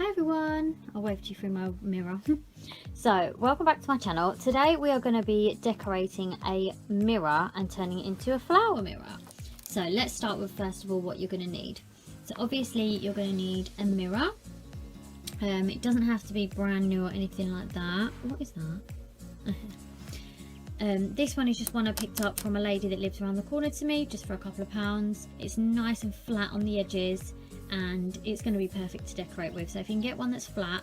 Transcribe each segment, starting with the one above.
Hi everyone, I'll wave to you through my mirror. So, welcome back to my channel. Today we are going to be decorating a mirror and turning it into a flower mirror. So let's start with first of all what you're going to need. So obviously you're going to need a mirror. It doesn't have to be brand new or anything like that. What is that? This one is just one I picked up from a lady that lives around the corner to me, just for a couple of pounds. It's nice and flat on the edges, and it's going to be perfect to decorate with. So if you can get one that's flat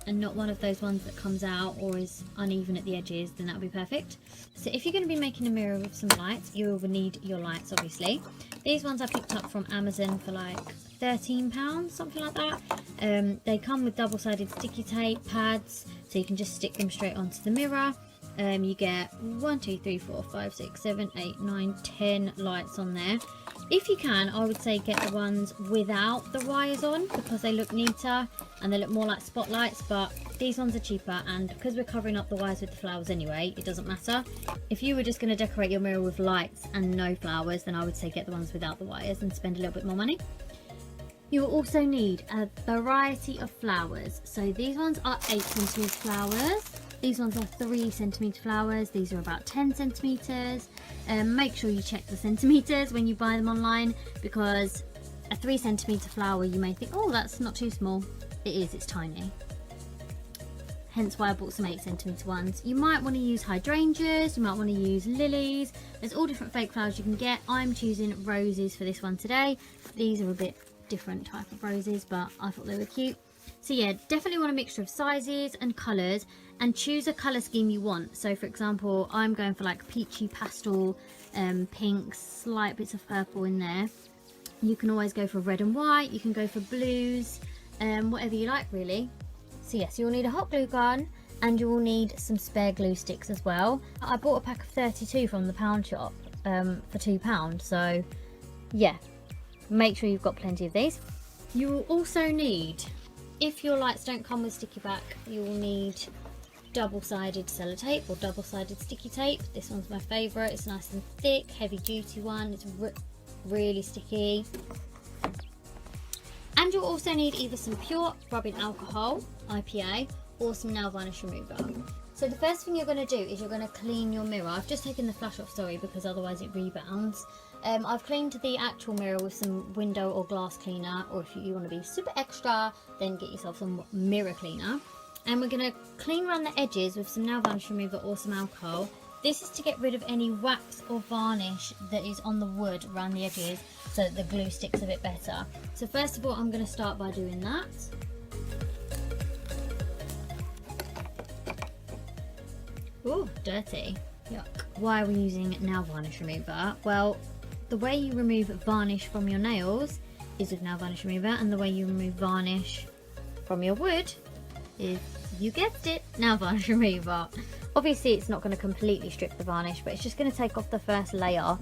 and not one of those ones that comes out or is uneven at the edges, then that'll be perfect. So if you're going to be making a mirror with some lights, you will need your lights, obviously. These ones I picked up from Amazon for like £13, something like that. They come with double-sided sticky tape pads, so you can just stick them straight onto the mirror. You get 1, 2, 3, 4, 5, 6, 7, 8, 9, 10 lights on there. If you can, I would say get the ones without the wires on, because they look neater and they look more like spotlights, but these ones are cheaper, and because we're covering up the wires with the flowers anyway, it doesn't matter. If you were just going to decorate your mirror with lights and no flowers, then I would say get the ones without the wires and spend a little bit more money. You will also need a variety of flowers. So these ones are 8cm flowers. These ones are 3cm flowers. These are about 10cm. Make sure you check the centimeters when you buy them online, because a 3cm flower you may think, oh, that's not too small. It is, it's tiny. Hence why I bought some 8cm ones. You might want to use hydrangeas, you might want to use lilies. There's all different fake flowers you can get. I'm choosing roses for this one today. These are a bit different type of roses, but I thought they were cute. So yeah, definitely want a mixture of sizes and colours, and choose a colour scheme you want. So for example, I'm going for like peachy pastel, pinks, slight bits of purple in there. You can always go for red and white, you can go for blues, whatever you like really. So yes, you'll need a hot glue gun, and you will need some spare glue sticks as well. I bought a pack of 32 from the pound shop for £2, so yeah, make sure you've got plenty of these. You will also need, if your lights don't come with sticky back, you will need double-sided sellotape or double-sided sticky tape. This one's my favourite. It's nice and thick, heavy-duty one. It's really sticky. And you'll also need either some pure rubbing alcohol, IPA, or some nail varnish remover. So the first thing you're going to do is you're going to clean your mirror. I've just taken the flash off, sorry, because otherwise it rebounds. I've cleaned the actual mirror with some window or glass cleaner, or if you want to be super extra, then get yourself some mirror cleaner. And we're going to clean around the edges with some nail varnish remover or some alcohol. This is to get rid of any wax or varnish that is on the wood around the edges, so that the glue sticks a bit better. So first of all, I'm going to start by doing that. Ooh, dirty. Yuck. Why are we using nail varnish remover? Well, the way you remove varnish from your nails is with nail varnish remover, and the way you remove varnish from your wood is, you guessed it, nail varnish remover. Obviously it's not going to completely strip the varnish, but it's just going to take off the first layer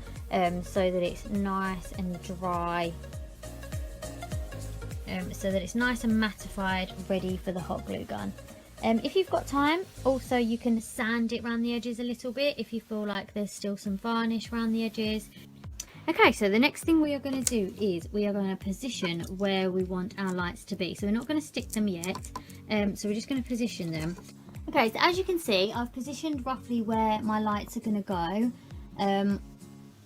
so that it's nice and dry, so that it's nice and mattified, ready for the hot glue gun. If you've got time, also you can sand it around the edges a little bit if you feel like there's still some varnish around the edges. Okay, so the next thing we are going to do is we are going to position where we want our lights to be. So we're not going to stick them yet, so we're just going to position them. Okay, so as you can see, I've positioned roughly where my lights are going to go.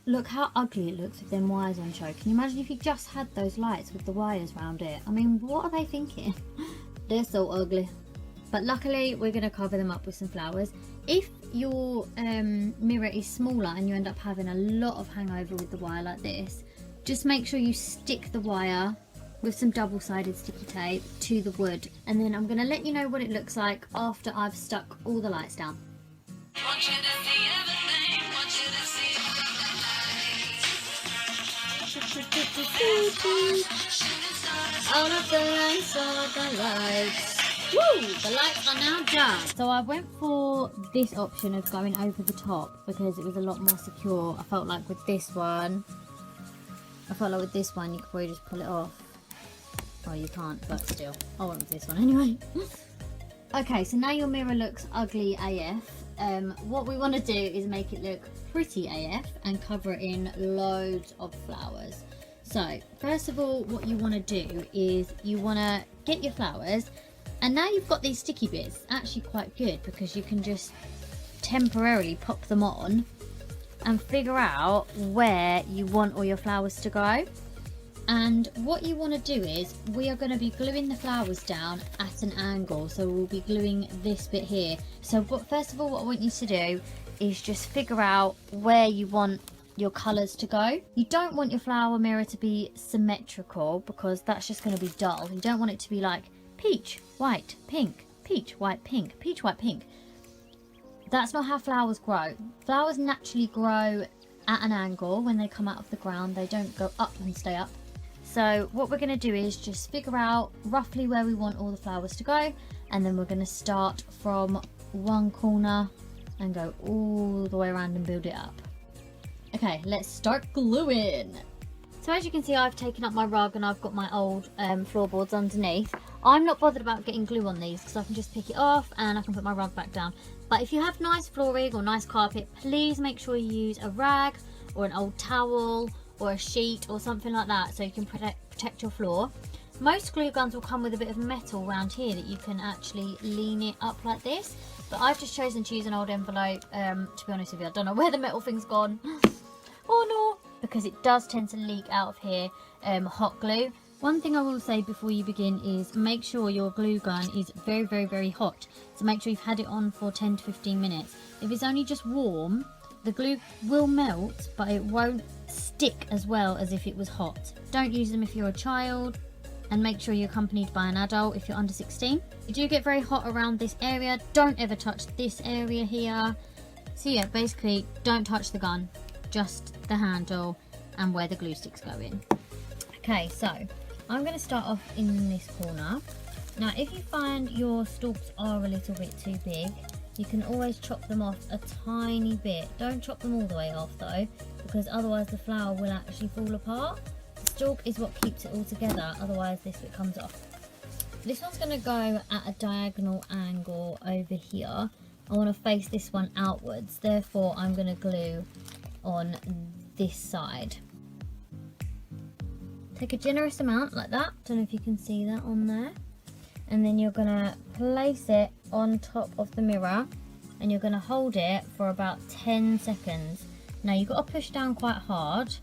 Look how ugly it looks with them wires on show. Can you imagine if you just had those lights with the wires around it? I mean, what are they thinking? They're so ugly. But luckily we're going to cover them up with some flowers. If your mirror is smaller and you end up having a lot of hangover with the wire like this, just make sure you stick the wire with some double-sided sticky tape to the wood, and then I'm going to let you know what it looks like after I've stuck all the lights down. All of the lights, all of the lights. Woo! The lights are now done. So I went for this option of going over the top because it was a lot more secure. I felt like with this one you could probably just pull it off. Oh, you can't, but still, I went with this one anyway. Okay, so now your mirror looks ugly AF. What we want to do is make it look pretty AF and cover it in loads of flowers. So first of all, what you want to do is you want to get your flowers, and now you've got these sticky bits. It's actually quite good because you can just temporarily pop them on and figure out where you want all your flowers to go. And what you want to do is, we are going to be gluing the flowers down at an angle, so we'll be gluing this bit here. So first of all, what I want you to do is just figure out where you want your colours to go. You don't want your flower mirror to be symmetrical because that's just going to be dull. You don't want it to be like peach, white, pink, peach, white, pink, peach, white, pink. That's not how flowers grow. Flowers naturally grow at an angle when they come out of the ground. They don't go up and stay up. So what we're going to do is just figure out roughly where we want all the flowers to go, and then we're going to start from one corner and go all the way around and build it up. Okay, let's start gluing. So as you can see, I've taken up my rug and I've got my old floorboards underneath. I'm not bothered about getting glue on these because I can just pick it off and I can put my rug back down. But if you have nice flooring or nice carpet, please make sure you use a rag or an old towel or a sheet or something like that so you can protect your floor. Most glue guns will come with a bit of metal around here that you can actually lean it up like this, but I've just chosen to use an old envelope. To be honest with you, I don't know where the metal thing's gone. Oh no, because it does tend to leak out of here hot glue. One thing I will say before you begin is make sure your glue gun is very, very, very hot. So make sure you've had it on for 10 to 15 minutes. If it's only just warm, the glue will melt, but it won't stick as well as if it was hot. Don't use them if you're a child, and make sure you're accompanied by an adult if you're under 16. You do get very hot around this area. Don't ever touch this area here. So yeah, basically don't touch the gun, just the handle and where the glue sticks go in. Okay, so I'm going to start off in this corner. Now if you find your stalks are a little bit too big, you can always chop them off a tiny bit. Don't chop them all the way off though, because otherwise the flower will actually fall apart. The stalk is what keeps it all together, otherwise this bit comes off. This one's going to go at a diagonal angle over here. I want to face this one outwards, therefore I'm going to glue on this side. Take a generous amount like that. Don't know if you can see that on there. And then you're going to place it on top of the mirror and you're going to hold it for about 10 seconds. Now you've got to push down quite hard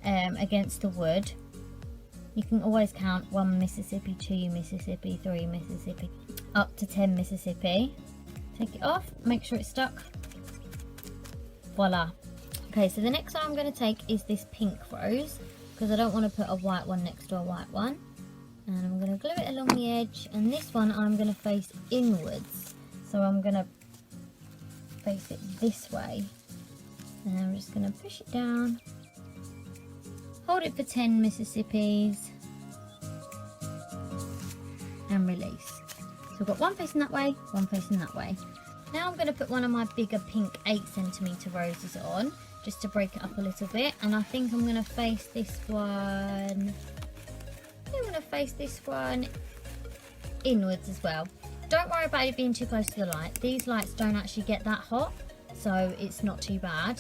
against the wood. You can always count 1 Mississippi, 2 Mississippi, 3 Mississippi, up to 10 Mississippi. Take it off, make sure it's stuck. Voila. Okay, so the next one I'm going to take is this pink rose, because I don't want to put a white one next to a white one. And I'm going to glue it along the edge, and this one I'm going to face inwards. So I'm going to face it this way. And I'm just going to push it down. Hold it for 10 Mississippis. And release. So I've got one facing that way, one facing that way. Now I'm going to put one of my bigger pink 8cm roses on, just to break it up a little bit. And I think I'm going to face this one... I'm going to face this one inwards as well. Don't worry about it being too close to the light. These lights don't actually get that hot, so it's not too bad.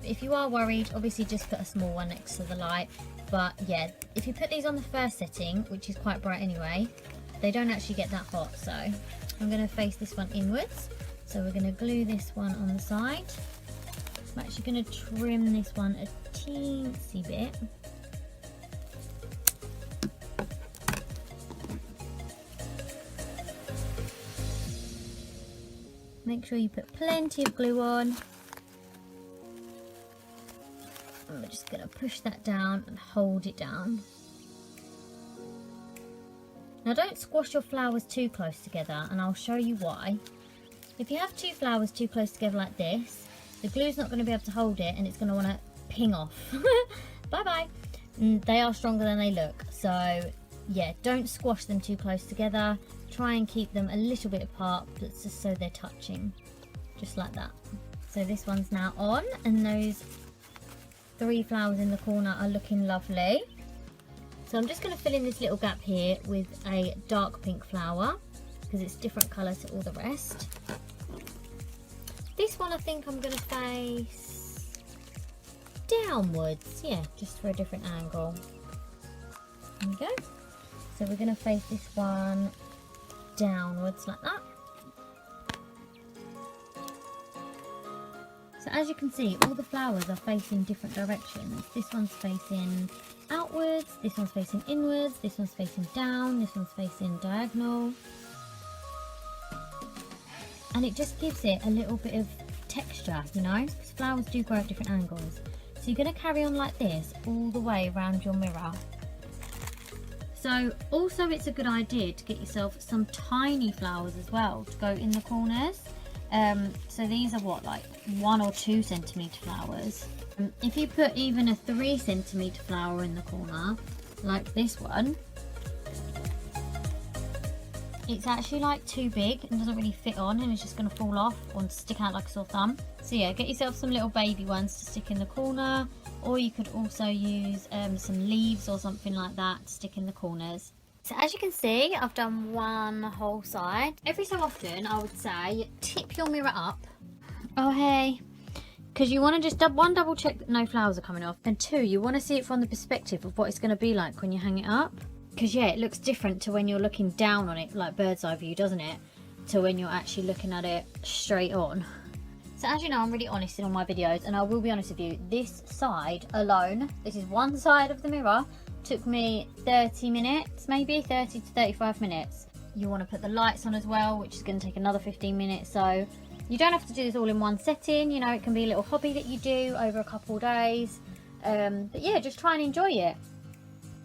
If you are worried, obviously just put a small one next to the light. But yeah, if you put these on the first setting, which is quite bright anyway, they don't actually get that hot. So I'm going to face this one inwards. So we're going to glue this one on the side. I'm actually going to trim this one a teensy bit. Make sure you put plenty of glue on. And we're just going to push that down and hold it down. Now don't squash your flowers too close together, and I'll show you why. If you have two flowers too close together like this, the glue's not going to be able to hold it and it's going to want to ping off. Bye bye. And they are stronger than they look, so yeah, don't squash them too close together. Try and keep them a little bit apart, but just so they're touching, just like that. So this one's now on, and those 3 flowers in the corner are looking lovely. So I'm just going to fill in this little gap here with a dark pink flower, because it's different colour to all the rest. This one I think I'm going to face downwards, yeah, just for a different angle. There we go. So we're going to face this one downwards like that. So as you can see, all the flowers are facing different directions. This one's facing outwards, this one's facing inwards, this one's facing down, this one's facing diagonal. And it just gives it a little bit of texture, you know, because flowers do grow at different angles. So you're going to carry on like this all the way around your mirror. So also it's a good idea to get yourself some tiny flowers as well to go in the corners. So these are what, like 1 or 2 centimetre flowers. If you put even a 3 centimetre flower in the corner, like this one, it's actually like too big and doesn't really fit on, and it's just going to fall off or stick out like a sore thumb. So yeah, get yourself some little baby ones to stick in the corner, or you could also use some leaves or something like that to stick in the corners. So as you can see, I've done one whole side. Every so often, I would say, tip your mirror up. Oh, hey. Because you want to just double check that no flowers are coming off. And 2, you want to see it from the perspective of what it's going to be like when you hang it up. Because yeah, it looks different to when you're looking down on it, like bird's eye view, doesn't it? To when you're actually looking at it straight on. So as you know, I'm really honest in all my videos, and I will be honest with you, this side alone, this is one side of the mirror, took me 30 minutes, maybe 30 to 35 minutes. You want to put the lights on as well, which is going to take another 15 minutes. So you don't have to do this all in one setting, you know, it can be a little hobby that you do over a couple of days. But yeah, just try and enjoy it.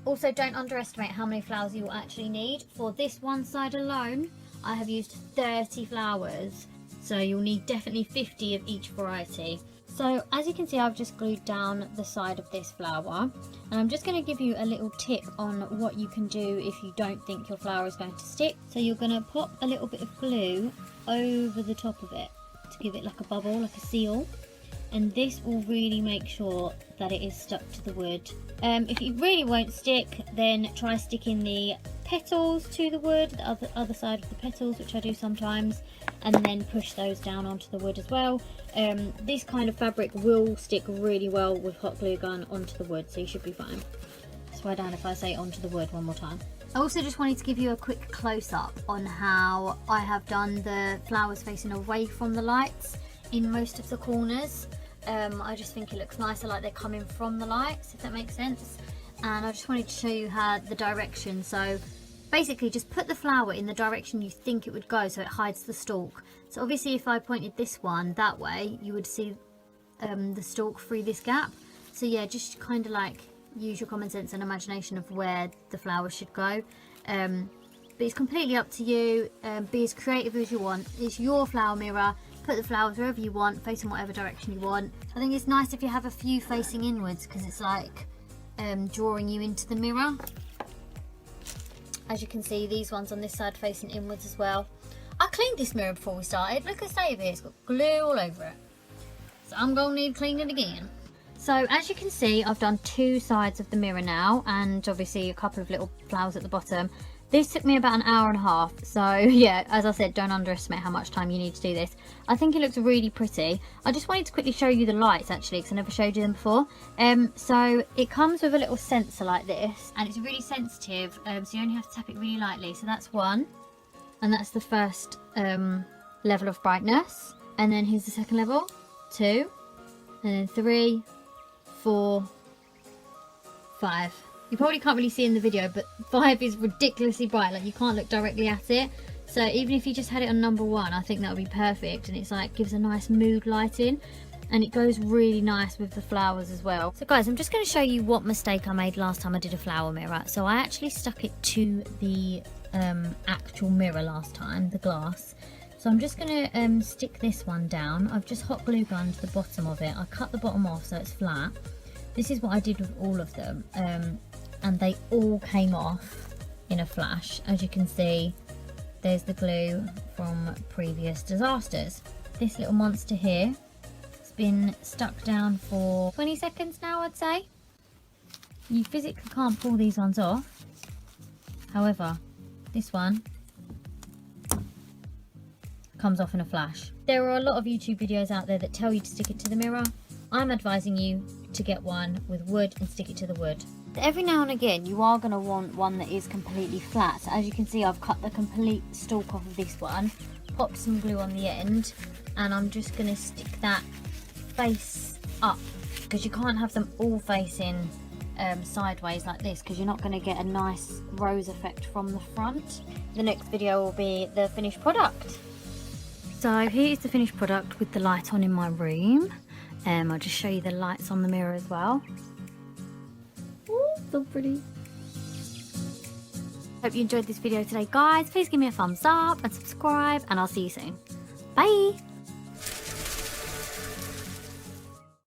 Also, don't underestimate how many flowers you will actually need. For this one side alone, I have used 30 flowers. So you'll need definitely 50 of each variety. So as you can see, I've just glued down the side of this flower, and I'm just going to give you a little tip on what you can do if you don't think your flower is going to stick. So you're going to pop a little bit of glue over the top of it to give it like a bubble, like a seal, and this will really make sure that it is stuck to the wood. If it really won't stick, then try sticking the petals to the wood, the other side of the petals, which I do sometimes, and then push those down onto the wood as well. This kind of fabric will stick really well with hot glue gun onto the wood, so you should be fine. Swear down if I say onto the wood one more time. I also just wanted to give you a quick close-up on how I have done the flowers facing away from the lights in most of the corners. I just think it looks nicer, like they're coming from the lights, if that makes sense. And I just wanted to show you how the direction. So basically just put the flower in the direction you think it would go, so it hides the stalk. So obviously if I pointed this one that way, you would see the stalk through this gap. So yeah, just kind of like use your common sense and imagination of where the flower should go. But it's completely up to you. Be as creative as you want. It's your flower mirror. Put the flowers wherever you want, face in whatever direction you want. I think it's nice if you have a few facing inwards, because it's like drawing you into the mirror. As you can see, these ones on this side facing inwards as well. I cleaned this mirror before we started. Look at the state of it, it's got glue all over it. So I'm going to need cleaning again. So as you can see, I've done 2 sides of the mirror now, and obviously a couple of little flowers at the bottom. This took me about an hour and a half, so yeah, as I said, don't underestimate how much time you need to do this. I think it looks really pretty. I just wanted to quickly show you the lights actually, because I never showed you them before. So it comes with a little sensor like this, and it's really sensitive, so you only have to tap it really lightly. So that's 1, and that's the first level of brightness. And then here's the second level, 2, and then 3, 4, 5. You probably can't really see in the video, but 5 is ridiculously bright, like you can't look directly at it. So even if you just had it on number 1, I think that would be perfect, and it's like gives a nice mood lighting, and it goes really nice with the flowers as well. So guys, I'm just going to show you what mistake I made last time I did a flower mirror. So I actually stuck it to the actual mirror last time, the glass. So I'm just going to stick this one down. I've just hot glue gunned the bottom of it. I cut the bottom off so it's flat. This is what I did with all of them. And they all came off in a flash. As you can see, there's the glue from previous disasters. This little monster here has been stuck down for 20 seconds now, I'd say. You physically can't pull these ones off. However, this one comes off in a flash. There are a lot of YouTube videos out there that tell you to stick it to the mirror. I'm advising you, to get one with wood and stick it to the wood. Every now and again you are going to want one that is completely flat. So as you can see, I've cut the complete stalk off of this one, popped some glue on the end, and I'm just going to stick that face up, because you can't have them all facing sideways like this, because you're not going to get a nice rose effect from the front. The next video will be the finished product. So here's the finished product with the light on in my room. I'll just show you the lights on the mirror as well. Oh, so pretty. Hope you enjoyed this video today, guys. Please give me a thumbs up and subscribe, and I'll see you soon. Bye.